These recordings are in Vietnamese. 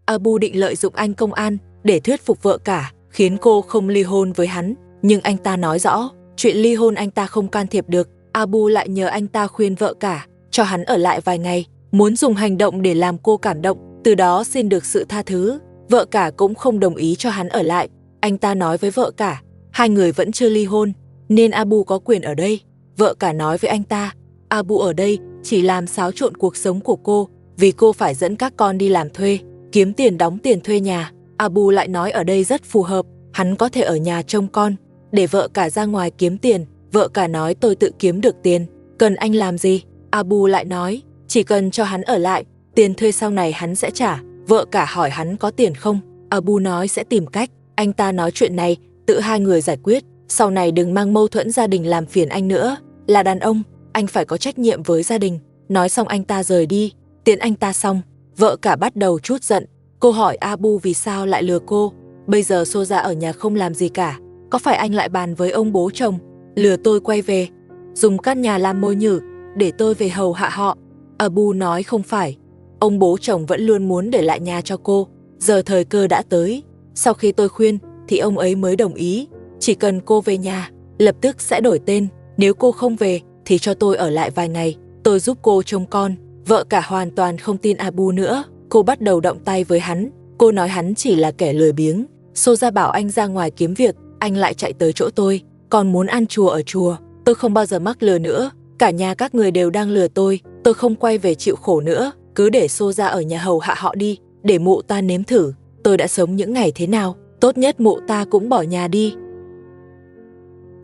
Abu định lợi dụng anh công an để thuyết phục vợ cả, khiến cô không ly hôn với hắn. Nhưng anh ta nói rõ, chuyện ly hôn anh ta không can thiệp được. Abu lại nhờ anh ta khuyên vợ cả, cho hắn ở lại vài ngày, muốn dùng hành động để làm cô cảm động, từ đó xin được sự tha thứ. Vợ cả cũng không đồng ý cho hắn ở lại. Anh ta nói với vợ cả, hai người vẫn chưa ly hôn, nên Abu có quyền ở đây. Vợ cả nói với anh ta, Abu ở đây chỉ làm xáo trộn cuộc sống của cô, vì cô phải dẫn các con đi làm thuê, kiếm tiền đóng tiền thuê nhà. Abu lại nói ở đây rất phù hợp, hắn có thể ở nhà trông con, để vợ cả ra ngoài kiếm tiền. Vợ cả nói tôi tự kiếm được tiền, cần anh làm gì? Abu lại nói, chỉ cần cho hắn ở lại, tiền thuê sau này hắn sẽ trả. Vợ cả hỏi hắn có tiền không? Abu nói sẽ tìm cách. Anh ta nói chuyện này tự hai người giải quyết, sau này đừng mang mâu thuẫn gia đình làm phiền anh nữa. Là đàn ông, anh phải có trách nhiệm với gia đình. Nói xong anh ta rời đi. Tiễn anh ta xong, vợ cả bắt đầu trút giận. Cô hỏi Abu vì sao lại lừa cô. Bây giờ Soja ở nhà không làm gì cả, có phải anh lại bàn với ông bố chồng, lừa tôi quay về, dùng căn nhà làm mồi nhử để tôi về hầu hạ họ? Abu nói không phải, ông bố chồng vẫn luôn muốn để lại nhà cho cô, giờ thời cơ đã tới. Sau khi tôi khuyên thì ông ấy mới đồng ý, chỉ cần cô về nhà, lập tức sẽ đổi tên. Nếu cô không về thì cho tôi ở lại vài ngày, tôi giúp cô trông con. Vợ cả hoàn toàn không tin Abu nữa, cô bắt đầu động tay với hắn. Cô nói hắn chỉ là kẻ lười biếng. Soja bảo anh ra ngoài kiếm việc, anh lại chạy tới chỗ tôi, còn muốn ăn chùa ở chùa. Tôi không bao giờ mắc lừa nữa, cả nhà các người đều đang lừa tôi không quay về chịu khổ nữa, cứ để Soja ở nhà hầu hạ họ đi, để mụ ta nếm thử tôi đã sống những ngày thế nào, tốt nhất mụ ta cũng bỏ nhà đi.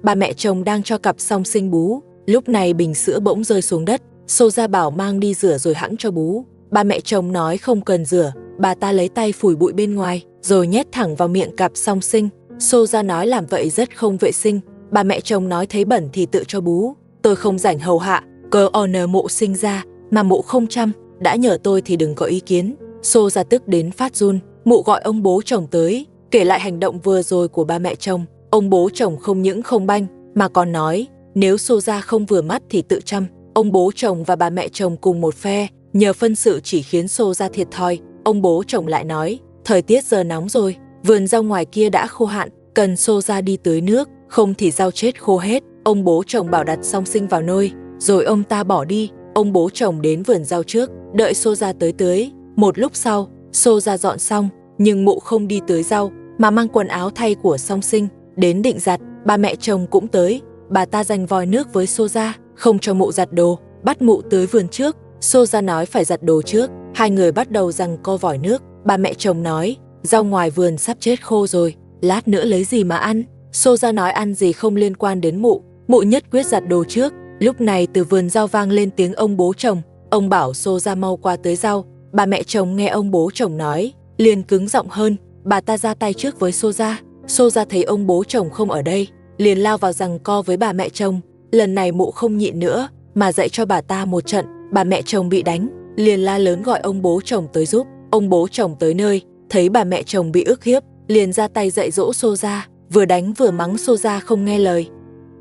Bà mẹ chồng đang cho cặp song sinh bú, lúc này bình sữa bỗng rơi xuống đất. Soja bảo mang đi rửa rồi hẵng cho bú. Bà mẹ chồng nói không cần rửa, bà ta lấy tay phủi bụi bên ngoài, rồi nhét thẳng vào miệng cặp song sinh. Soja nói làm vậy rất không vệ sinh. Bà mẹ chồng nói thấy bẩn thì tự cho bú. Tôi không rảnh hầu hạ, cơ honor mụ sinh ra, mà mụ không chăm, đã nhờ tôi thì đừng có ý kiến. Soja tức đến phát run. Mụ gọi ông bố chồng tới, kể lại hành động vừa rồi của bà mẹ chồng. Ông bố chồng không những không banh, mà còn nói, nếu Soja không vừa mắt thì tự chăm. Ông bố chồng và bà mẹ chồng cùng một phe, nhờ phân sự chỉ khiến Soja thiệt thòi. Ông bố chồng lại nói, thời tiết giờ nóng rồi, vườn rau ngoài kia đã khô hạn, cần Soja đi tưới nước, không thì rau chết khô hết. Ông bố chồng bảo đặt song sinh vào nôi, rồi ông ta bỏ đi. Ông bố chồng đến vườn rau trước, đợi Soja tới tưới. Một lúc sau, Soja dọn xong, nhưng mụ không đi tưới rau, mà mang quần áo thay của song sinh đến định giặt. Bà mẹ chồng cũng tới, bà ta giành vòi nước với Soja, không cho mụ giặt đồ, bắt mụ tưới vườn trước. Soja nói phải giặt đồ trước, hai người bắt đầu giằng co vòi nước. Bà mẹ chồng nói, rau ngoài vườn sắp chết khô rồi, lát nữa lấy gì mà ăn? Soja nói ăn gì không liên quan đến mụ, mụ nhất quyết giặt đồ trước. Lúc này từ vườn rau vang lên tiếng ông bố chồng, ông bảo Soja mau qua tưới rau. Bà mẹ chồng nghe ông bố chồng nói, liền cứng giọng hơn, bà ta ra tay trước với Soja. Soja thấy ông bố chồng không ở đây, liền lao vào giằng co với bà mẹ chồng. Lần này mụ không nhịn nữa, mà dạy cho bà ta một trận. Bà mẹ chồng bị đánh, liền la lớn gọi ông bố chồng tới giúp. Ông bố chồng tới nơi, thấy bà mẹ chồng bị ức hiếp, liền ra tay dạy dỗ Soja, vừa đánh vừa mắng Soja không nghe lời.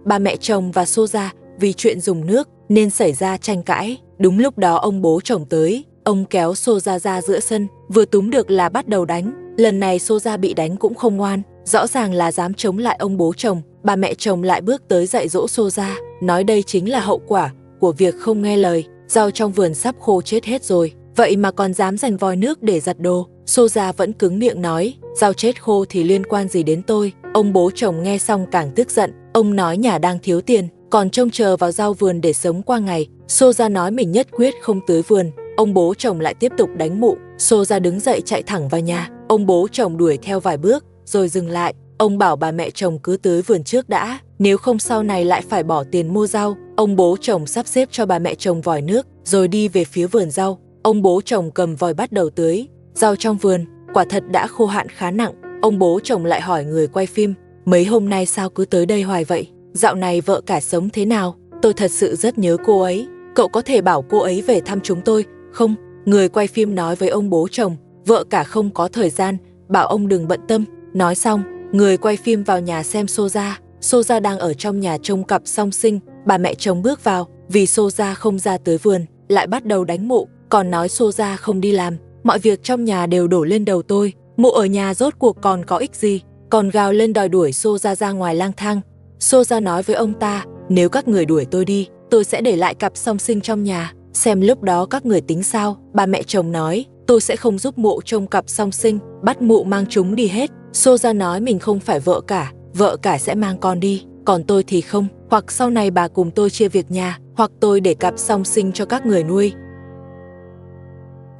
Bà mẹ chồng và Soja vì chuyện dùng nước nên xảy ra tranh cãi. Đúng lúc đó ông bố chồng tới, ông kéo Soja ra giữa sân, vừa túm được là bắt đầu đánh. Lần này Soja bị đánh cũng không ngoan, rõ ràng là dám chống lại ông bố chồng. Bà mẹ chồng lại bước tới dạy dỗ Soja, nói đây chính là hậu quả của việc không nghe lời. Rau trong vườn sắp khô chết hết rồi, vậy mà còn dám giành vòi nước để giặt đồ. Soja vẫn cứng miệng nói, rau chết khô thì liên quan gì đến tôi. Ông bố chồng nghe xong càng tức giận, ông nói nhà đang thiếu tiền, còn trông chờ vào rau vườn để sống qua ngày. Soja nói mình nhất quyết không tưới vườn. Ông bố chồng lại tiếp tục đánh mụ. Soja đứng dậy chạy thẳng vào nhà. Ông bố chồng đuổi theo vài bước rồi dừng lại. Ông bảo bà mẹ chồng cứ tưới vườn trước đã, nếu không sau này lại phải bỏ tiền mua rau. Ông bố chồng sắp xếp cho bà mẹ chồng vòi nước, rồi đi về phía vườn rau. Ông bố chồng cầm vòi bắt đầu tưới. Rau trong vườn quả thật đã khô hạn khá nặng. Ông bố chồng lại hỏi người quay phim, mấy hôm nay sao cứ tới đây hoài vậy? Dạo này vợ cả sống thế nào? Tôi thật sự rất nhớ cô ấy. Cậu có thể bảo cô ấy về thăm chúng tôi không? Người quay phim nói với ông bố chồng, vợ cả không có thời gian, bảo ông đừng bận tâm. Nói xong, người quay phim vào nhà xem Soja. Soja đang ở trong nhà trông cặp song sinh. Bà mẹ chồng bước vào, vì Soja không ra tới vườn, lại bắt đầu đánh mụ, còn nói Soja không đi làm, mọi việc trong nhà đều đổ lên đầu tôi, mụ ở nhà rốt cuộc còn có ích gì, còn gào lên đòi đuổi Soja ra ngoài lang thang. Soja nói với ông ta, nếu các người đuổi tôi đi, tôi sẽ để lại cặp song sinh trong nhà, xem lúc đó các người tính sao. Bà mẹ chồng nói, tôi sẽ không giúp mụ trông cặp song sinh, bắt mụ mang chúng đi hết. Soja nói mình không phải vợ cả sẽ mang con đi, còn tôi thì không, hoặc sau này bà cùng tôi chia việc nhà, hoặc tôi để cặp song sinh cho các người nuôi.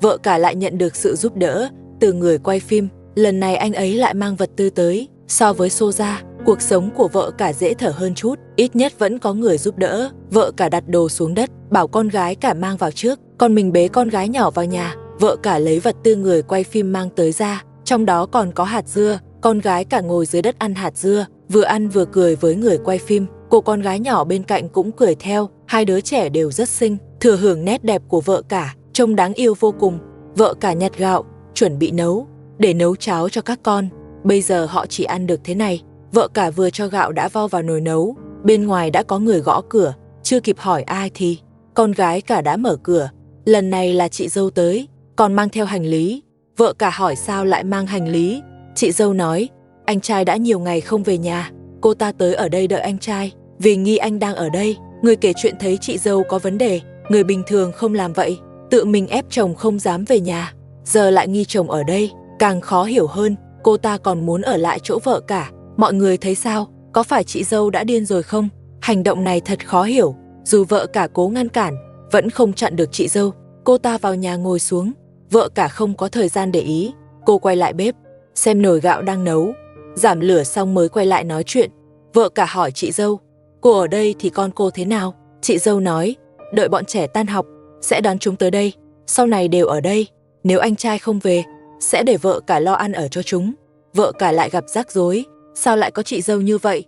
Vợ cả lại nhận được sự giúp đỡ từ người quay phim, lần này anh ấy lại mang vật tư tới. So với Soja, cuộc sống của vợ cả dễ thở hơn chút, ít nhất vẫn có người giúp đỡ. Vợ cả đặt đồ xuống đất, bảo con gái cả mang vào trước, còn mình bế con gái nhỏ vào nhà. Vợ cả lấy vật tư người quay phim mang tới ra, trong đó còn có hạt dưa. Con gái cả ngồi dưới đất ăn hạt dưa, vừa ăn vừa cười với người quay phim. Cô con gái nhỏ bên cạnh cũng cười theo, hai đứa trẻ đều rất xinh, thừa hưởng nét đẹp của vợ cả, trông đáng yêu vô cùng. Vợ cả nhặt gạo, chuẩn bị nấu, để nấu cháo cho các con. Bây giờ họ chỉ ăn được thế này. Vợ cả vừa cho gạo đã vo vào nồi nấu, bên ngoài đã có người gõ cửa, chưa kịp hỏi ai thì con gái cả đã mở cửa. Lần này là chị dâu tới, còn mang theo hành lý. Vợ cả hỏi sao lại mang hành lý. Chị dâu nói, anh trai đã nhiều ngày không về nhà, cô ta tới ở đây đợi anh trai, vì nghi anh đang ở đây. Người kể chuyện thấy chị dâu có vấn đề, người bình thường không làm vậy, tự mình ép chồng không dám về nhà, giờ lại nghi chồng ở đây, càng khó hiểu hơn. Cô ta còn muốn ở lại chỗ vợ cả. Mọi người thấy sao? Có phải chị dâu đã điên rồi không? Hành động này thật khó hiểu. Dù vợ cả cố ngăn cản, vẫn không chặn được chị dâu. Cô ta vào nhà ngồi xuống. Vợ cả không có thời gian để ý. Cô quay lại bếp, xem nồi gạo đang nấu. Giảm lửa xong mới quay lại nói chuyện. Vợ cả hỏi chị dâu, cô ở đây thì con cô thế nào? Chị dâu nói, đợi bọn trẻ tan học, sẽ đón chúng tới đây. Sau này đều ở đây. Nếu anh trai không về, sẽ để vợ cả lo ăn ở cho chúng. Vợ cả lại gặp rắc rối, sao lại có chị dâu như vậy?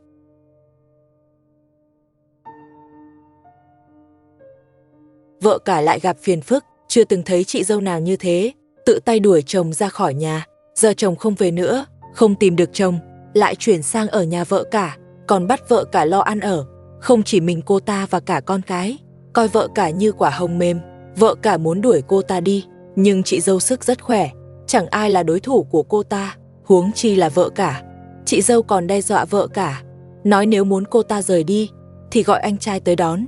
Vợ cả lại gặp phiền phức, chưa từng thấy chị dâu nào như thế, tự tay đuổi chồng ra khỏi nhà. Giờ chồng không về nữa, không tìm được chồng, lại chuyển sang ở nhà vợ cả, còn bắt vợ cả lo ăn ở. Không chỉ mình cô ta và cả con cái, coi vợ cả như quả hồng mềm. Vợ cả muốn đuổi cô ta đi, nhưng chị dâu sức rất khỏe, chẳng ai là đối thủ của cô ta, huống chi là vợ cả. Chị dâu còn đe dọa vợ cả, nói nếu muốn cô ta rời đi thì gọi anh trai tới đón,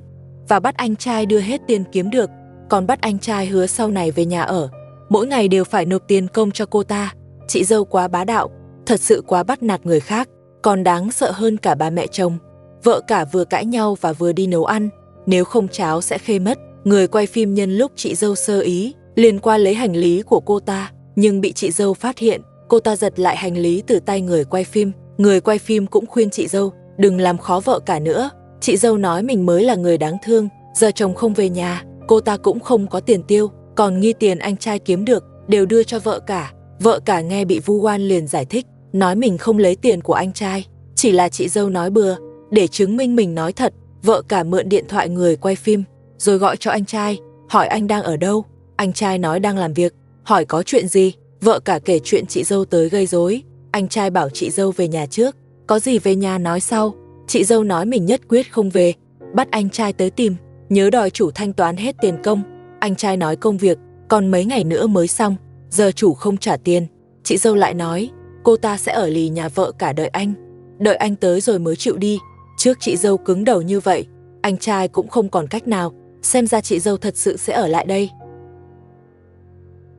và bắt anh trai đưa hết tiền kiếm được, còn bắt anh trai hứa sau này về nhà ở, mỗi ngày đều phải nộp tiền công cho cô ta. Chị dâu quá bá đạo, thật sự quá bắt nạt người khác, còn đáng sợ hơn cả bà mẹ chồng. Vợ cả vừa cãi nhau và vừa đi nấu ăn, nếu không cháo sẽ khê mất. Người quay phim nhân lúc chị dâu sơ ý, liền qua lấy hành lý của cô ta, nhưng bị chị dâu phát hiện. Cô ta giật lại hành lý từ tay người quay phim. Người quay phim cũng khuyên chị dâu đừng làm khó vợ cả nữa. Chị dâu nói mình mới là người đáng thương, giờ chồng không về nhà, cô ta cũng không có tiền tiêu, còn nghi tiền anh trai kiếm được đều đưa cho vợ cả. Vợ cả nghe bị vu oan liền giải thích, nói mình không lấy tiền của anh trai, chỉ là chị dâu nói bừa. Để chứng minh mình nói thật, vợ cả mượn điện thoại người quay phim, rồi gọi cho anh trai, hỏi anh đang ở đâu. Anh trai nói đang làm việc, hỏi có chuyện gì. Vợ cả kể chuyện chị dâu tới gây rối. Anh trai bảo chị dâu về nhà trước, có gì về nhà nói sau. Chị dâu nói mình nhất quyết không về, bắt anh trai tới tìm, nhớ đòi chủ thanh toán hết tiền công. Anh trai nói công việc còn mấy ngày nữa mới xong, giờ chủ không trả tiền. Chị dâu lại nói cô ta sẽ ở lì nhà vợ cả đợi anh tới rồi mới chịu đi. Trước chị dâu cứng đầu như vậy, anh trai cũng không còn cách nào, xem ra chị dâu thật sự sẽ ở lại đây.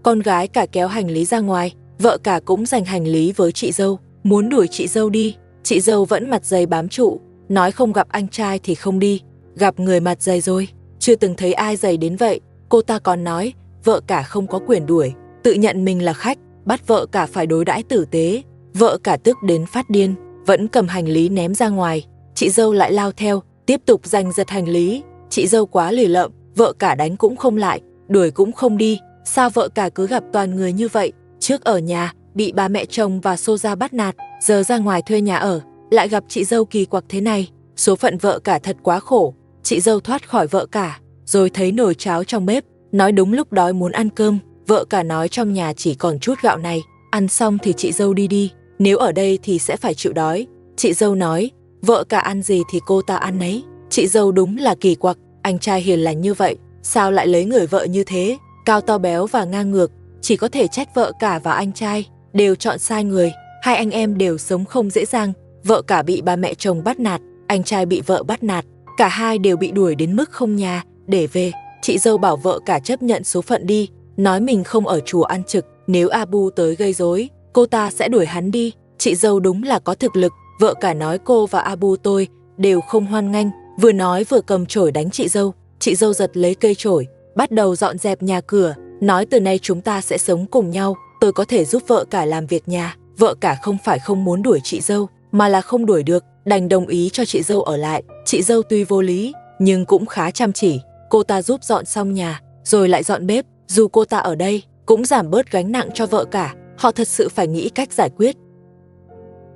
Con gái cả kéo hành lý ra ngoài, vợ cả cũng giành hành lý với chị dâu, muốn đuổi chị dâu đi. Chị dâu vẫn mặt dày bám trụ, nói không gặp anh trai thì không đi. Gặp người mặt dày rồi, chưa từng thấy ai dày đến vậy. Cô ta còn nói vợ cả không có quyền đuổi, tự nhận mình là khách, bắt vợ cả phải đối đãi tử tế. Vợ cả tức đến phát điên, vẫn cầm hành lý ném ra ngoài. Chị dâu lại lao theo, tiếp tục giành giật hành lý. Chị dâu quá lì lợm, vợ cả đánh cũng không lại, đuổi cũng không đi. Sao vợ cả cứ gặp toàn người như vậy? Trước ở nhà bị bà mẹ chồng và Soja bắt nạt, giờ ra ngoài thuê nhà ở, lại gặp chị dâu kỳ quặc thế này. Số phận vợ cả thật quá khổ. Chị dâu thoát khỏi vợ cả, rồi thấy nồi cháo trong bếp, nói đúng lúc đói muốn ăn cơm. Vợ cả nói trong nhà chỉ còn chút gạo này, ăn xong thì chị dâu đi, nếu ở đây thì sẽ phải chịu đói. Chị dâu nói vợ cả ăn gì thì cô ta ăn nấy. Chị dâu đúng là kỳ quặc, anh trai hiền lành như vậy, sao lại lấy người vợ như thế, cao to béo và ngang ngược. chỉ có thể trách vợ cả và anh trai, đều chọn sai người. Hai anh em đều sống không dễ dàng, vợ cả bị ba mẹ chồng bắt nạt, anh trai bị vợ bắt nạt, cả hai đều bị đuổi đến mức không nhà để về. Chị dâu bảo vợ cả chấp nhận số phận đi, nói mình không ở chùa ăn trực, nếu Abu tới gây rối, cô ta sẽ đuổi hắn đi. Chị dâu đúng là có thực lực, vợ cả nói cô và Abu tôi đều không hoan nghênh, vừa nói vừa cầm chổi đánh chị dâu. Chị dâu giật lấy cây chổi, bắt đầu dọn dẹp nhà cửa, nói từ nay chúng ta sẽ sống cùng nhau, tôi có thể giúp vợ cả làm việc nhà. Vợ cả không phải không muốn đuổi chị dâu, mà là không đuổi được, đành đồng ý cho chị dâu ở lại. Chị dâu tuy vô lý, nhưng cũng khá chăm chỉ, cô ta giúp dọn xong nhà, rồi lại dọn bếp, dù cô ta ở đây, cũng giảm bớt gánh nặng cho vợ cả, họ thật sự phải nghĩ cách giải quyết.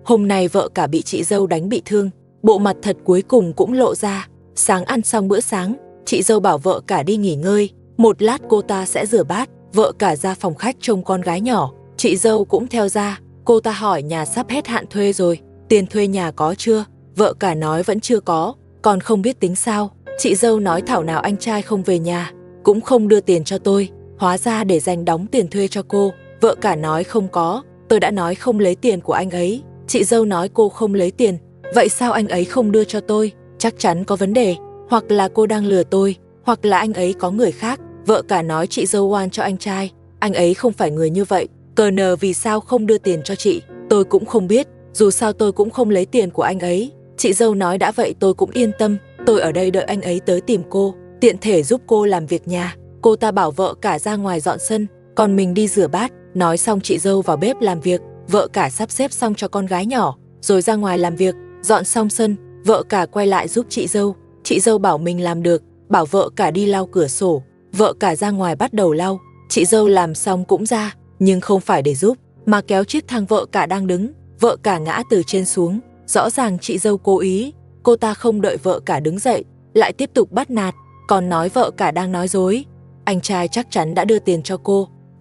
Hôm nay vợ cả bị chị dâu đánh bị thương, bộ mặt thật cuối cùng cũng lộ ra. Sáng ăn xong bữa sáng, chị dâu bảo vợ cả đi nghỉ ngơi, một lát cô ta sẽ rửa bát. Vợ cả ra phòng khách trông con gái nhỏ, chị dâu cũng theo ra. Cô ta hỏi nhà sắp hết hạn thuê rồi, tiền thuê nhà có chưa? Vợ cả nói vẫn chưa có, còn không biết tính sao. Chị dâu nói thảo nào anh trai không về nhà, cũng không đưa tiền cho tôi, hóa ra để dành đóng tiền thuê cho cô. Vợ cả nói không có, tôi đã nói không lấy tiền của anh ấy. Chị dâu nói cô không lấy tiền, vậy sao anh ấy không đưa cho tôi? Chắc chắn có vấn đề, hoặc là cô đang lừa tôi, hoặc là anh ấy có người khác. Vợ cả nói chị dâu oan cho anh trai, anh ấy không phải người như vậy. Cờ nờ vì sao không đưa tiền cho chị, tôi cũng không biết, dù sao tôi cũng không lấy tiền của anh ấy. Chị dâu nói đã vậy tôi cũng yên tâm, tôi ở đây đợi anh ấy tới tìm cô, tiện thể giúp cô làm việc nhà. Cô ta bảo vợ cả ra ngoài dọn sân, còn mình đi rửa bát. Nói xong chị dâu vào bếp làm việc, vợ cả sắp xếp xong cho con gái nhỏ, rồi ra ngoài làm việc, dọn xong sân, vợ cả quay lại giúp chị dâu. Chị dâu bảo mình làm được, bảo vợ cả đi lau cửa sổ, vợ cả ra ngoài bắt đầu lau. Chị dâu làm xong cũng ra, nhưng không phải để giúp, mà kéo chiếc thang vợ cả đang đứng, vợ cả ngã từ trên xuống. Rõ ràng chị dâu cố ý, cô ta không đợi vợ cả đứng dậy, lại tiếp tục bắt nạt, còn nói vợ cả đang nói dối. Anh trai chắc chắn đã đưa tiền cho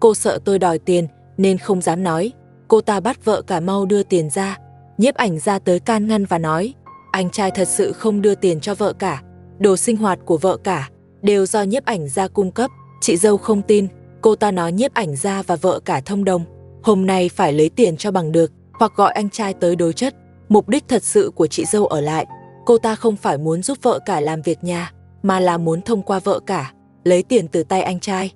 cô sợ tôi đòi tiền nên không dám nói. Cô ta bắt vợ cả mau đưa tiền ra. Nhiếp ảnh ra tới can ngăn và nói, anh trai thật sự không đưa tiền cho vợ cả, đồ sinh hoạt của vợ cả đều do nhiếp ảnh ra cung cấp. Chị dâu không tin, cô ta nói nhiếp ảnh ra và vợ cả thông đồng, hôm nay phải lấy tiền cho bằng được, hoặc gọi anh trai tới đối chất. Mục đích thật sự của chị dâu ở lại, cô ta không phải muốn giúp vợ cả làm việc nhà, mà là muốn thông qua vợ cả lấy tiền từ tay anh trai.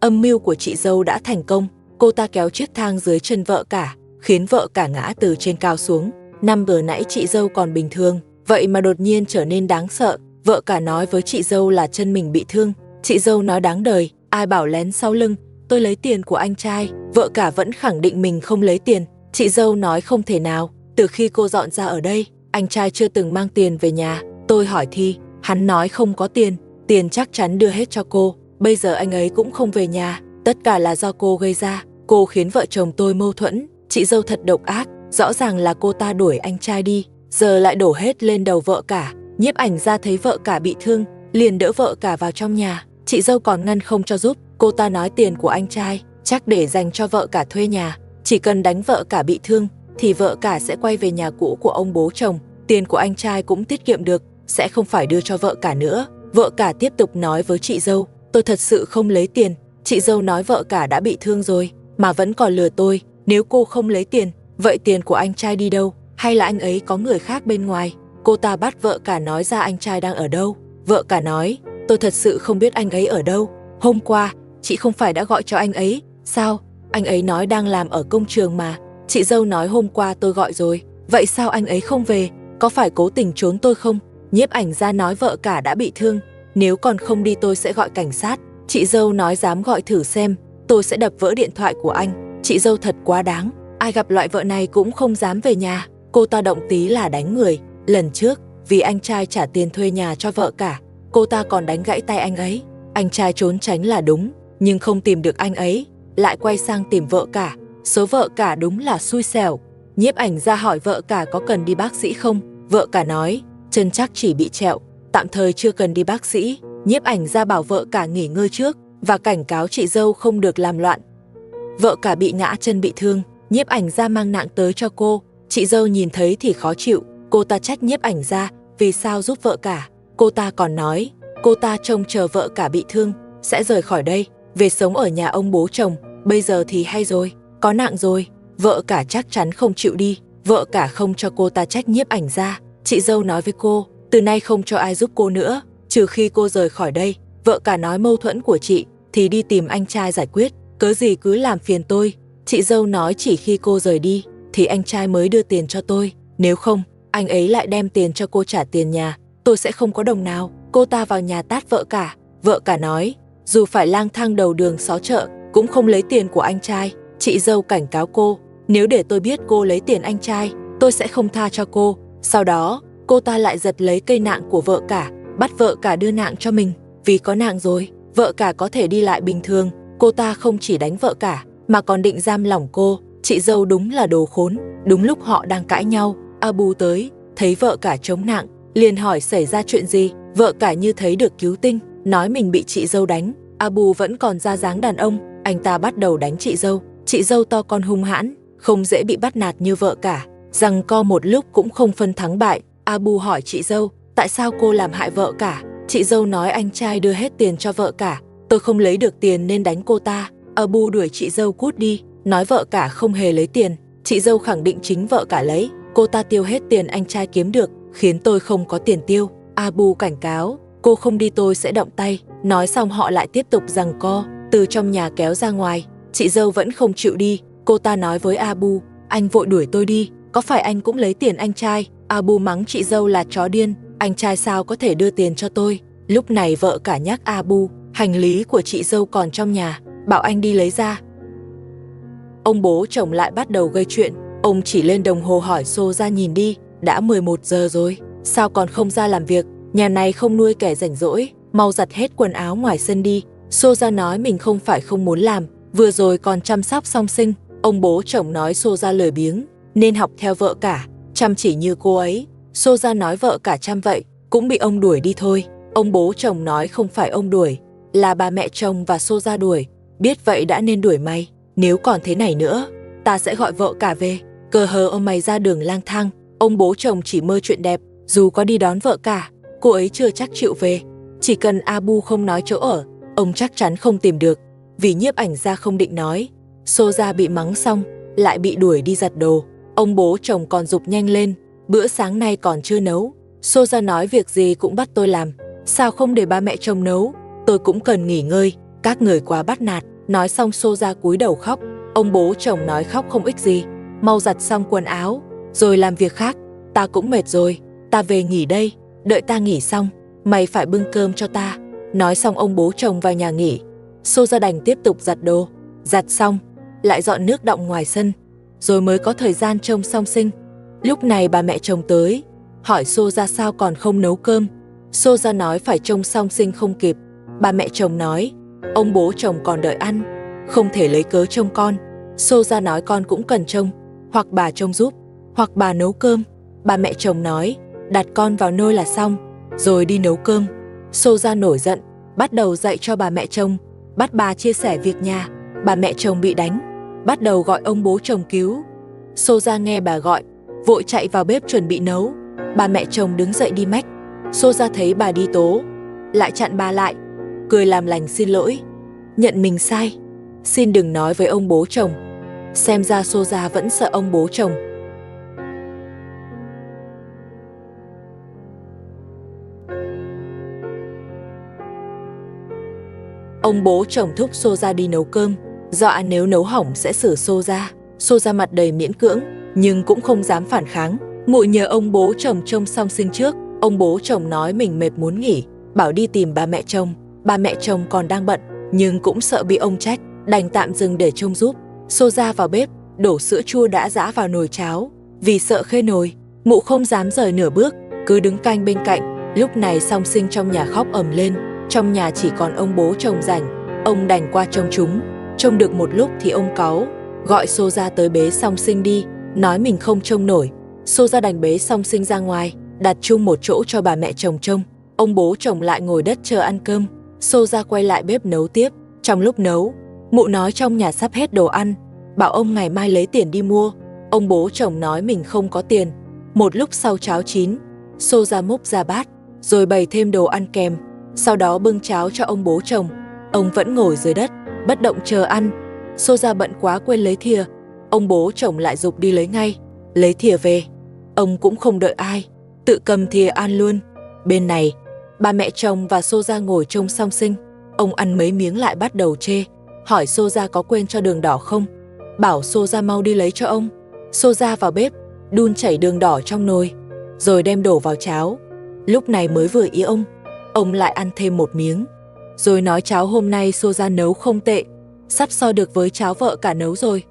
Âm mưu của chị dâu đã thành công, cô ta kéo chiếc thang dưới chân vợ cả, khiến vợ cả ngã từ trên cao xuống. Năm vừa nãy chị dâu còn bình thường, vậy mà đột nhiên trở nên đáng sợ. Vợ cả nói với chị dâu là chân mình bị thương. Chị dâu nói đáng đời, ai bảo lén sau lưng, tôi lấy tiền của anh trai. Vợ cả vẫn khẳng định mình không lấy tiền. Chị dâu nói không thể nào, từ khi cô dọn ra ở đây, anh trai chưa từng mang tiền về nhà. Tôi hỏi Thi, hắn nói không có tiền, tiền chắc chắn đưa hết cho cô. Bây giờ anh ấy cũng không về nhà, tất cả là do cô gây ra. Cô khiến vợ chồng tôi mâu thuẫn. Chị dâu thật độc ác, rõ ràng là cô ta đuổi anh trai đi, giờ lại đổ hết lên đầu vợ cả. Nhiếp ảnh ra thấy vợ cả bị thương, liền đỡ vợ cả vào trong nhà. Chị dâu còn ngăn không cho giúp. Cô ta nói tiền của anh trai chắc để dành cho vợ cả thuê nhà, chỉ cần đánh vợ cả bị thương thì vợ cả sẽ quay về nhà cũ của ông bố chồng. Tiền của anh trai cũng tiết kiệm được, sẽ không phải đưa cho vợ cả nữa. Vợ cả tiếp tục nói với chị dâu, tôi thật sự không lấy tiền. Chị dâu nói vợ cả đã bị thương rồi mà vẫn còn lừa tôi. Nếu cô không lấy tiền, vậy tiền của anh trai đi đâu? Hay là anh ấy có người khác bên ngoài? Cô ta bắt vợ cả nói ra anh trai đang ở đâu. Vợ cả nói, tôi thật sự không biết anh ấy ở đâu. Hôm qua, chị không phải đã gọi cho anh ấy, sao? Anh ấy nói đang làm ở công trường mà. Chị dâu nói hôm qua tôi gọi rồi. Vậy sao anh ấy không về? Có phải cố tình trốn tôi không? Nhiếp ảnh ra nói vợ cả đã bị thương, nếu còn không đi tôi sẽ gọi cảnh sát. Chị dâu nói dám gọi thử xem, tôi sẽ đập vỡ điện thoại của anh. Chị dâu thật quá đáng, ai gặp loại vợ này cũng không dám về nhà. Cô ta động tí là đánh người. Lần trước, vì anh trai trả tiền thuê nhà cho vợ cả, cô ta còn đánh gãy tay anh ấy. Anh trai trốn tránh là đúng, nhưng không tìm được anh ấy, lại quay sang tìm vợ cả. Số vợ cả đúng là xui xẻo. Nhiếp ảnh ra hỏi vợ cả có cần đi bác sĩ không. Vợ cả nói, chân chắc chỉ bị trẹo, tạm thời chưa cần đi bác sĩ. Nhiếp ảnh ra bảo vợ cả nghỉ ngơi trước và cảnh cáo chị dâu không được làm loạn. Vợ cả bị ngã chân bị thương, nhiếp ảnh ra mang nặng tới cho cô. Chị dâu nhìn thấy thì khó chịu, cô ta trách nhiếp ảnh ra vì sao giúp vợ cả. Cô ta còn nói, cô ta trông chờ vợ cả bị thương, sẽ rời khỏi đây. về sống ở nhà ông bố chồng. Bây giờ thì hay rồi, có nạng rồi. Vợ cả chắc chắn không chịu đi. Vợ cả không cho cô ta trách nhiếp ảnh gia. Chị dâu nói với cô, từ nay không cho ai giúp cô nữa, trừ khi cô rời khỏi đây. Vợ cả nói mâu thuẫn của chị thì đi tìm anh trai giải quyết, cớ gì cứ làm phiền tôi. Chị dâu nói chỉ khi cô rời đi thì anh trai mới đưa tiền cho tôi, nếu không anh ấy lại đem tiền cho cô trả tiền nhà, tôi sẽ không có đồng nào. Cô ta vào nhà tát vợ cả. Vợ cả nói dù phải lang thang đầu đường xó chợ cũng không lấy tiền của anh trai. Chị dâu cảnh cáo cô, nếu để tôi biết cô lấy tiền anh trai, tôi sẽ không tha cho cô. Sau đó cô ta lại giật lấy cây nạng của vợ cả, bắt vợ cả đưa nạng cho mình. Vì có nạng rồi, vợ cả có thể đi lại bình thường. Cô ta không chỉ đánh vợ cả mà còn định giam lỏng cô. Chị dâu đúng là đồ khốn. Đúng lúc họ đang cãi nhau, Abu tới, thấy vợ cả chống nạng, liền hỏi xảy ra chuyện gì. Vợ cả như thấy được cứu tinh, nói mình bị chị dâu đánh. Abu vẫn còn ra dáng đàn ông, anh ta bắt đầu đánh chị dâu. Chị dâu to con hung hãn, không dễ bị bắt nạt như vợ cả, giằng co một lúc cũng không phân thắng bại. Abu hỏi chị dâu, tại sao cô làm hại vợ cả? Chị dâu nói anh trai đưa hết tiền cho vợ cả, tôi không lấy được tiền nên đánh cô ta. Abu đuổi chị dâu cút đi, nói vợ cả không hề lấy tiền. Chị dâu khẳng định chính vợ cả lấy, cô ta tiêu hết tiền anh trai kiếm được, khiến tôi không có tiền tiêu. Abu cảnh cáo, cô không đi tôi sẽ động tay. Nói xong họ lại tiếp tục giằng co, từ trong nhà kéo ra ngoài. Chị dâu vẫn không chịu đi, cô ta nói với Abu, anh vội đuổi tôi đi, có phải anh cũng lấy tiền anh trai? Abu mắng chị dâu là chó điên, anh trai sao có thể đưa tiền cho tôi? Lúc này vợ cả nhắc Abu, hành lý của chị dâu còn trong nhà, bảo anh đi lấy ra. Ông bố chồng lại bắt đầu gây chuyện, ông chỉ lên đồng hồ hỏi Soja nhìn đi, đã 11 giờ rồi, sao còn không ra làm việc, nhà này không nuôi kẻ rảnh rỗi, mau giặt hết quần áo ngoài sân đi. Soja nói mình không phải không muốn làm, vừa rồi còn chăm sóc song sinh. Ông bố chồng nói Soja lười biếng, nên học theo vợ cả, chăm chỉ như cô ấy. Soja nói vợ cả chăm vậy, cũng bị ông đuổi đi thôi. Ông bố chồng nói không phải ông đuổi, là bà mẹ chồng và Soja đuổi. Biết vậy đã nên đuổi mày, nếu còn thế này nữa, ta sẽ gọi vợ cả về, cờ hờ ông mày ra đường lang thang. Ông bố chồng chỉ mơ chuyện đẹp, dù có đi đón vợ cả, cô ấy chưa chắc chịu về. Chỉ cần Abu không nói chỗ ở, ông chắc chắn không tìm được, vì nhiếp ảnh gia không định nói. Soja bị mắng xong, lại bị đuổi đi giặt đồ. Ông bố chồng còn giục nhanh lên, bữa sáng nay còn chưa nấu. Soja nói việc gì cũng bắt tôi làm, sao không để ba mẹ chồng nấu, tôi cũng cần nghỉ ngơi, các người quá bắt nạt. Nói xong Soja cúi đầu khóc. Ông bố chồng nói khóc không ích gì, mau giặt xong quần áo, rồi làm việc khác. Ta cũng mệt rồi, ta về nghỉ đây, đợi ta nghỉ xong, mày phải bưng cơm cho ta. Nói xong ông bố chồng vào nhà nghỉ. Soja đành tiếp tục giặt đồ. Giặt xong, lại dọn nước đọng ngoài sân, rồi mới có thời gian trông song sinh. Lúc này bà mẹ chồng tới, hỏi Soja sao còn không nấu cơm. Soja nói phải trông song sinh không kịp. Bà mẹ chồng nói, ông bố chồng còn đợi ăn, không thể lấy cớ trông con. Soja nói con cũng cần trông, hoặc bà trông giúp, hoặc bà nấu cơm. Bà mẹ chồng nói, đặt con vào nôi là xong, rồi đi nấu cơm. Soja nổi giận, bắt đầu dạy cho bà mẹ chồng, bắt bà chia sẻ việc nhà. Bà mẹ chồng bị đánh, bắt đầu gọi ông bố chồng cứu. Soja nghe bà gọi, vội chạy vào bếp chuẩn bị nấu. Bà mẹ chồng đứng dậy đi mách. Soja thấy bà đi tố, lại chặn bà lại, cười làm lành xin lỗi, nhận mình sai, xin đừng nói với ông bố chồng. Xem ra Soja vẫn sợ ông bố chồng. Ông bố chồng thúc Soja đi nấu cơm, dọa nếu nấu hỏng sẽ xử Soja. Soja mặt đầy miễn cưỡng, nhưng cũng không dám phản kháng. Muội nhờ ông bố chồng trông song sinh trước. Ông bố chồng nói mình mệt muốn nghỉ, bảo đi tìm bà mẹ chồng. Bà mẹ chồng còn đang bận, nhưng cũng sợ bị ông trách, đành tạm dừng để trông giúp. Soja vào bếp, đổ sữa chua đã giã vào nồi cháo. Vì sợ khê nồi, mụ không dám rời nửa bước, cứ đứng canh bên cạnh. Lúc này song sinh trong nhà khóc ầm lên. Trong nhà chỉ còn ông bố chồng rảnh, ông đành qua trông chúng. Trông được một lúc thì ông cáu, gọi Soja tới bế song sinh đi, nói mình không trông nổi. Soja đành bế song sinh ra ngoài, đặt chung một chỗ cho bà mẹ chồng trông. Ông bố chồng lại ngồi đất chờ ăn cơm. Soja quay lại bếp nấu tiếp. Trong lúc nấu, mụ nói trong nhà sắp hết đồ ăn, bảo ông ngày mai lấy tiền đi mua. Ông bố chồng nói mình không có tiền. Một lúc sau cháo chín, Soja múc ra bát, rồi bày thêm đồ ăn kèm. Sau đó bưng cháo cho ông bố chồng. Ông vẫn ngồi dưới đất, bất động chờ ăn. Soja bận quá quên lấy thìa. Ông bố chồng lại giục đi lấy ngay. Lấy thìa về. Ông cũng không đợi ai, tự cầm thìa ăn luôn. Bên này, ba mẹ chồng và Soja ngồi trông song sinh. Ông ăn mấy miếng lại bắt đầu chê, hỏi Soja có quên cho đường đỏ không, bảo Soja mau đi lấy cho ông. Soja vào bếp, đun chảy đường đỏ trong nồi, rồi đem đổ vào cháo. Lúc này mới vừa ý ông lại ăn thêm một miếng, rồi nói cháo hôm nay Soja nấu không tệ, sắp so được với cháo vợ cả nấu rồi.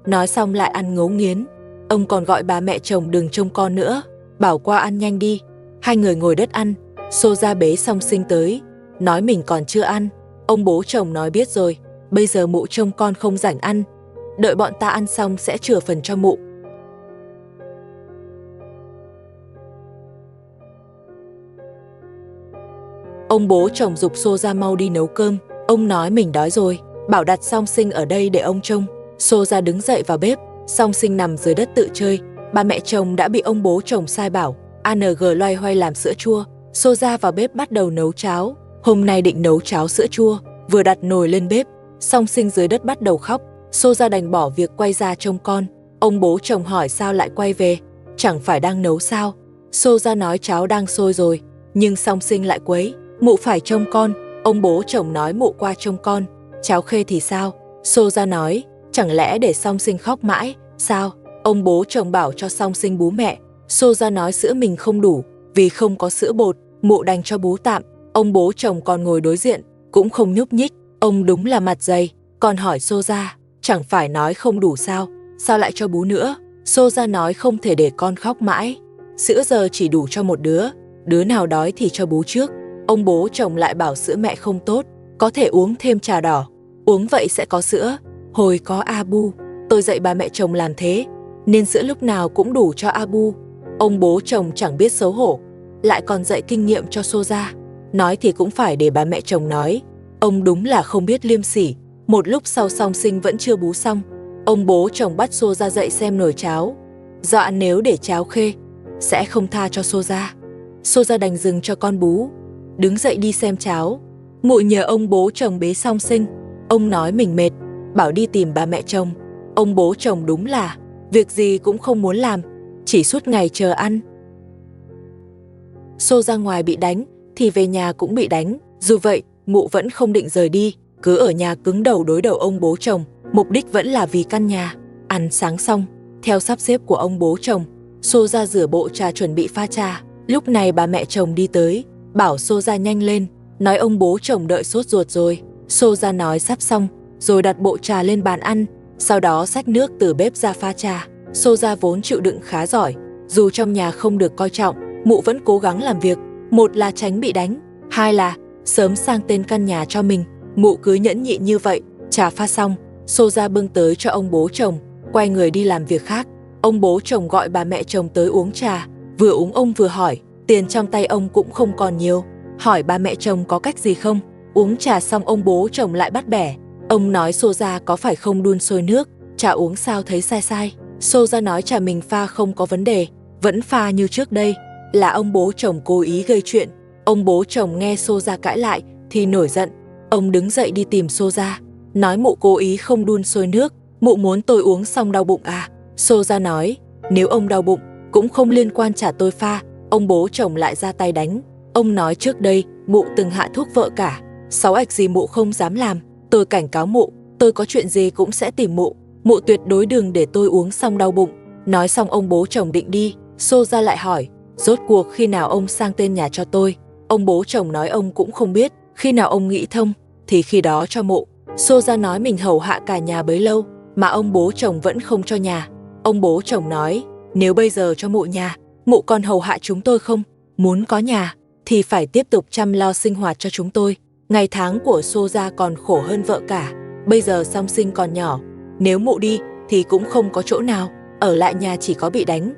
Nói xong lại ăn ngấu nghiến. Ông còn gọi bà mẹ chồng đừng trông con nữa, bảo qua ăn nhanh đi. Hai người ngồi đất ăn. Soja bế song sinh tới, nói mình còn chưa ăn. Ông bố chồng nói biết rồi, bây giờ mụ trông con không rảnh ăn, đợi bọn ta ăn xong sẽ chừa phần cho mụ. Ông bố chồng giục Soja mau đi nấu cơm. Ông nói mình đói rồi, bảo đặt song sinh ở đây để ông trông. Soja đứng dậy vào bếp. Song sinh nằm dưới đất tự chơi. Bà mẹ chồng đã bị ông bố chồng sai bảo ANG loay hoay làm sữa chua. Soja vào bếp bắt đầu nấu cháo. Hôm nay định nấu cháo sữa chua, vừa đặt nồi lên bếp, song sinh dưới đất bắt đầu khóc. Soja đành bỏ việc quay ra trông con. Ông bố chồng hỏi sao lại quay về, chẳng phải đang nấu sao. Soja nói cháo đang sôi rồi, nhưng song sinh lại quấy, mụ phải trông con. Ông bố chồng nói mụ qua trông con. Cháo khê thì sao? Soja nói, chẳng lẽ để song sinh khóc mãi, sao? Ông bố chồng bảo cho song sinh bú mẹ. Soja nói sữa mình không đủ, vì không có sữa bột, mụ đành cho bú tạm. Ông bố chồng còn ngồi đối diện, cũng không nhúc nhích. Ông đúng là mặt dày, còn hỏi Soja, chẳng phải nói không đủ sao, sao lại cho bú nữa? Soja nói không thể để con khóc mãi, sữa giờ chỉ đủ cho một đứa nào đói thì cho bú trước. Ông bố chồng lại bảo sữa mẹ không tốt, có thể uống thêm trà đỏ, uống vậy sẽ có sữa. Hồi có Abu, tôi dạy bà mẹ chồng làm thế, nên sữa lúc nào cũng đủ cho Abu. Ông bố chồng chẳng biết xấu hổ, lại còn dạy kinh nghiệm cho Soja. Nói thì cũng phải để bà mẹ chồng nói. Ông đúng là không biết liêm sỉ. Một lúc sau song sinh vẫn chưa bú xong, ông bố chồng bắt Soja dậy xem nồi cháo. Dọa nếu để cháo khê, sẽ không tha cho Soja. Soja đành dừng cho con bú, đứng dậy đi xem cháo. Mụ nhờ ông bố chồng bế song sinh. Ông nói mình mệt, bảo đi tìm bà mẹ chồng. Ông bố chồng đúng là việc gì cũng không muốn làm, chỉ suốt ngày chờ ăn. Soja ra ngoài bị đánh thì về nhà cũng bị đánh. Dù vậy, mụ vẫn không định rời đi, cứ ở nhà cứng đầu đối đầu ông bố chồng. Mục đích vẫn là vì căn nhà. Ăn sáng xong, theo sắp xếp của ông bố chồng, Soja rửa bộ trà chuẩn bị pha trà. Lúc này bà mẹ chồng đi tới, bảo Soja nhanh lên, nói ông bố chồng đợi sốt ruột rồi. Soja nói sắp xong, rồi đặt bộ trà lên bàn ăn, sau đó xách nước từ bếp ra pha trà. Soja vốn chịu đựng khá giỏi, dù trong nhà không được coi trọng, mụ vẫn cố gắng làm việc. Một là tránh bị đánh, hai là sớm sang tên căn nhà cho mình. Mụ cứ nhẫn nhịn như vậy. Trà pha xong, Soja bưng tới cho ông bố chồng, quay người đi làm việc khác. Ông bố chồng gọi bà mẹ chồng tới uống trà. Vừa uống ông vừa hỏi, tiền trong tay ông cũng không còn nhiều, hỏi bà mẹ chồng có cách gì không. Uống trà xong ông bố chồng lại bắt bẻ. Ông nói Soja có phải không đun sôi nước, trà uống sao thấy sai sai. Soja nói trà mình pha không có vấn đề, vẫn pha như trước đây. Là ông bố chồng cố ý gây chuyện. Ông bố chồng nghe Soja cãi lại thì nổi giận. Ông đứng dậy đi tìm Soja, nói mụ cố ý không đun sôi nước, mụ muốn tôi uống xong đau bụng à. Soja nói, nếu ông đau bụng cũng không liên quan, trả tôi pha. Ông bố chồng lại ra tay đánh. Ông nói trước đây mụ từng hạ thuốc vợ cả, 6 ạch gì mụ không dám làm. Tôi cảnh cáo mụ, tôi có chuyện gì cũng sẽ tìm mụ, mụ tuyệt đối đừng để tôi uống xong đau bụng. Nói xong ông bố chồng định đi, Soja lại hỏi, rốt cuộc khi nào ông sang tên nhà cho tôi? Ông bố chồng nói ông cũng không biết, khi nào ông nghĩ thông thì khi đó cho mụ. Soja nói mình hầu hạ cả nhà bấy lâu mà ông bố chồng vẫn không cho nhà. Ông bố chồng nói, nếu bây giờ cho mụ nhà, mụ còn hầu hạ chúng tôi không? Muốn có nhà thì phải tiếp tục chăm lo sinh hoạt cho chúng tôi. Ngày tháng của Soja còn khổ hơn vợ cả, bây giờ song sinh còn nhỏ, nếu mụ đi thì cũng không có chỗ nào, ở lại nhà chỉ có bị đánh.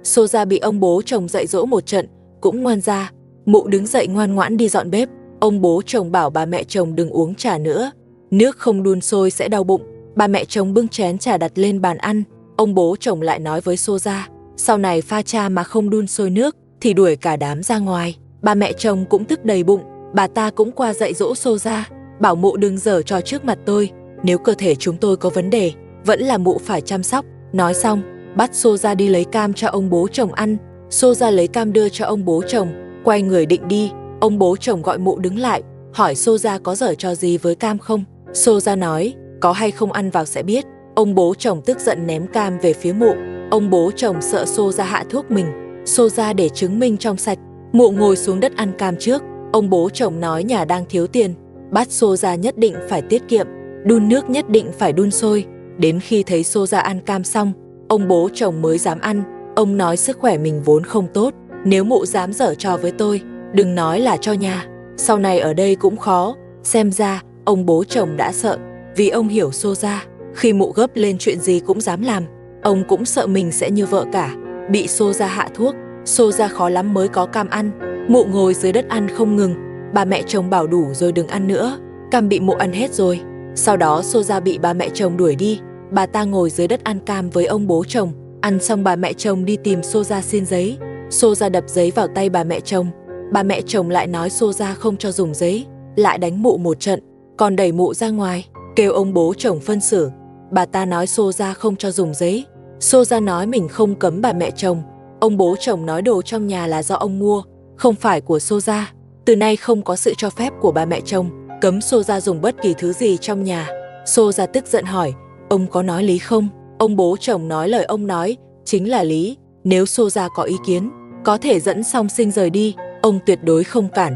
Soja bị ông bố chồng dạy dỗ một trận, cũng ngoan ra. Mụ đứng dậy ngoan ngoãn đi dọn bếp. Ông bố chồng bảo bà mẹ chồng đừng uống trà nữa, nước không đun sôi sẽ đau bụng. Bà mẹ chồng bưng chén trà đặt lên bàn ăn. Ông bố chồng lại nói với Soja, sau này pha trà mà không đun sôi nước thì đuổi cả đám ra ngoài. Bà mẹ chồng cũng tức đầy bụng, bà ta cũng qua dạy dỗ Soja, bảo mụ đừng giở trò trước mặt tôi, nếu cơ thể chúng tôi có vấn đề, vẫn là mụ phải chăm sóc. Nói xong, bắt Soja đi lấy cam cho ông bố chồng ăn. Soja lấy cam đưa cho ông bố chồng, quay người định đi. Ông bố chồng gọi mụ đứng lại, hỏi Soja có giở trò gì với cam không. Soja nói, có hay không ăn vào sẽ biết. Ông bố chồng tức giận ném cam về phía mụ. Ông bố chồng sợ Soja hạ thuốc mình. Soja để chứng minh trong sạch. Mụ ngồi xuống đất ăn cam trước. Ông bố chồng nói nhà đang thiếu tiền, bắt Soja nhất định phải tiết kiệm, đun nước nhất định phải đun sôi. Đến khi thấy Soja ăn cam xong, ông bố chồng mới dám ăn. Ông nói sức khỏe mình vốn không tốt, nếu mụ dám giở trò với tôi, đừng nói là cho nhà, sau này ở đây cũng khó. Xem ra, ông bố chồng đã sợ, vì ông hiểu Soja, khi mụ gấp lên chuyện gì cũng dám làm. Ông cũng sợ mình sẽ như vợ cả, bị Soja hạ thuốc. Soja khó lắm mới có cam ăn. Mụ ngồi dưới đất ăn không ngừng. Bà mẹ chồng bảo đủ rồi đừng ăn nữa, cam bị mụ ăn hết rồi. Sau đó Soja bị bà mẹ chồng đuổi đi. Bà ta ngồi dưới đất ăn cam với ông bố chồng. Ăn xong bà mẹ chồng đi tìm Soja xin giấy. Soja đập giấy vào tay bà mẹ chồng. Bà mẹ chồng lại nói Soja không cho dùng giấy, lại đánh mụ một trận, còn đẩy mụ ra ngoài, kêu ông bố chồng phân xử. Bà ta nói Soja không cho dùng giấy. Soja nói mình không cấm bà mẹ chồng. Ông bố chồng nói đồ trong nhà là do ông mua, không phải của Soja. Từ nay không có sự cho phép của bà mẹ chồng, cấm Soja dùng bất kỳ thứ gì trong nhà. Soja tức giận hỏi, ông có nói lý không? Ông bố chồng nói lời ông nói chính là lý. Nếu Soja có ý kiến, có thể dẫn song sinh rời đi, ông tuyệt đối không cản.